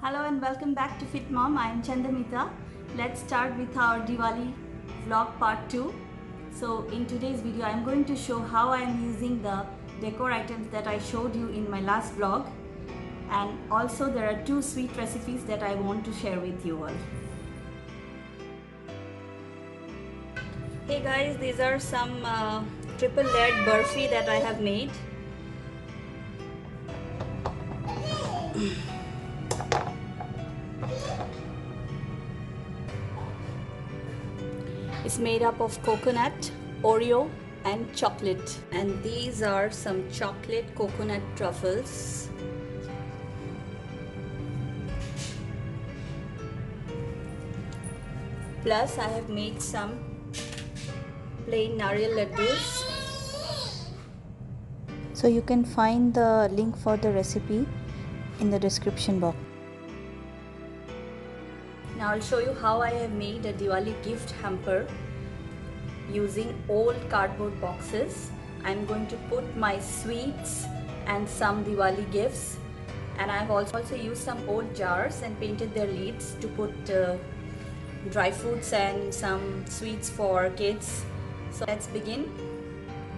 Hello and welcome back to Fit Mom. I am Chandamita. Let's start with our Diwali vlog part 2. So in today's video I am going to show how I am using the decor items that I showed you in my last vlog, and also there are 2 sweet recipes that I want to share with you all. Hey guys, these are some triple layered burfi that I have made. It's made up of coconut, Oreo and chocolate. And these are some chocolate coconut truffles. Plus I have made some plain nariyal laddus. So you can find the link for the recipe in the description box. Now I'll show you how I have made a Diwali gift hamper using old cardboard boxes. I'm going to put my sweets and some Diwali gifts, and I've also used some old jars and painted their lids to put dry fruits and some sweets for kids. So let's begin.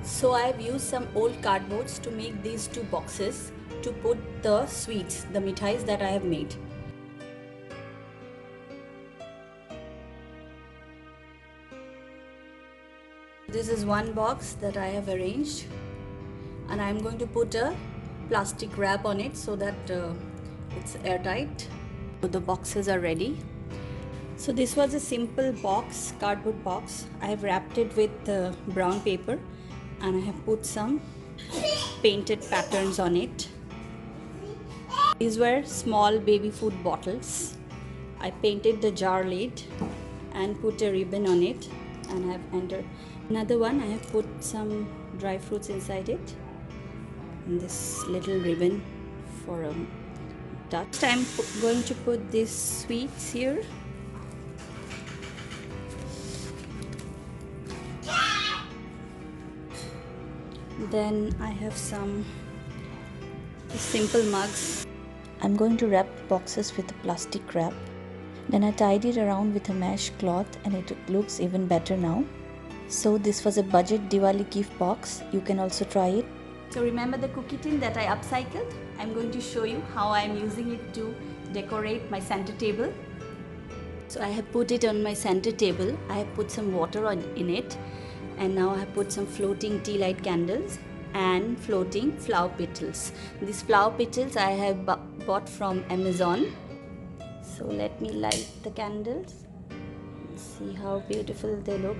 So I've used some old cardboards to make these 2 boxes to put the sweets, the mithais that I have made. This is one box that I have arranged, and I'm going to put a plastic wrap on it so that it's airtight. So the boxes are ready. So this was a simple box, cardboard box. I have wrapped it with brown paper and I have put some painted patterns on it. These were small baby food bottles. I painted the jar lid and put a ribbon on it, and I have entered another one. I have put some dry fruits inside it and this little ribbon for a touch. I'm going to put these sweets here. Then I have some simple mugs. I'm going to wrap the boxes with a plastic wrap. Then I tied it around with a mesh cloth and it looks even better now. So this was a budget Diwali gift box. You can also try it. So remember the cookie tin that I upcycled? I'm going to show you how I'm using it to decorate my center table. So I have put it on my center table. I have put some water in it, and now I have put some floating tea light candles and floating flower petals. These flower petals I have bought from Amazon. So let me light the candles. See how beautiful they look.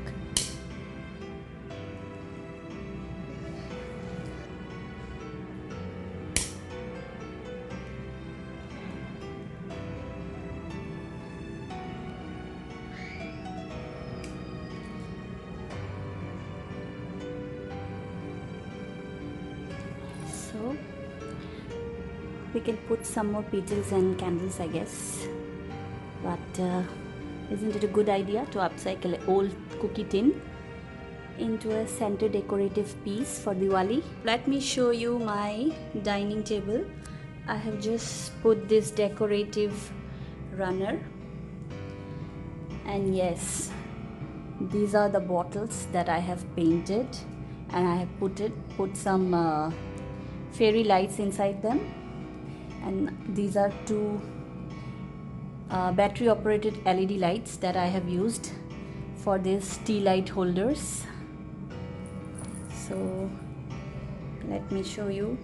So we can put some more petals and candles, I guess. But isn't it a good idea to upcycle an old cookie tin into a center decorative piece for Diwali? Let me show you my dining table. I have just put this decorative runner, and yes, these are the bottles that I have painted, and I have put some fairy lights inside them, and these are 2 battery operated LED lights that I have used for these tea light holders. So let me show you.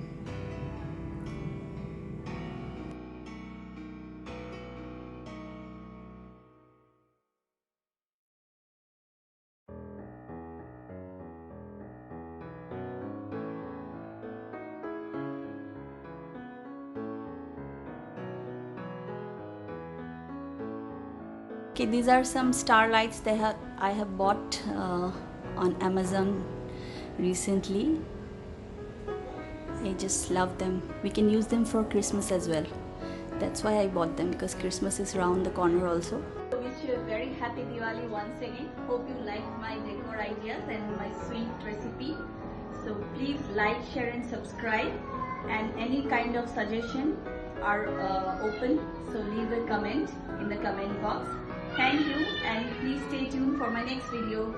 Okay, these are some star lights I have bought on Amazon recently. I just love them. We can use them for Christmas as well. That's why I bought them, because Christmas is around the corner also. I wish you a very happy Diwali once again. Hope you liked my decor ideas and my sweet recipe. So please like, share and subscribe, and any kind of suggestion are open, so leave a comment in the comment box. Thank you, and please stay tuned for my next video.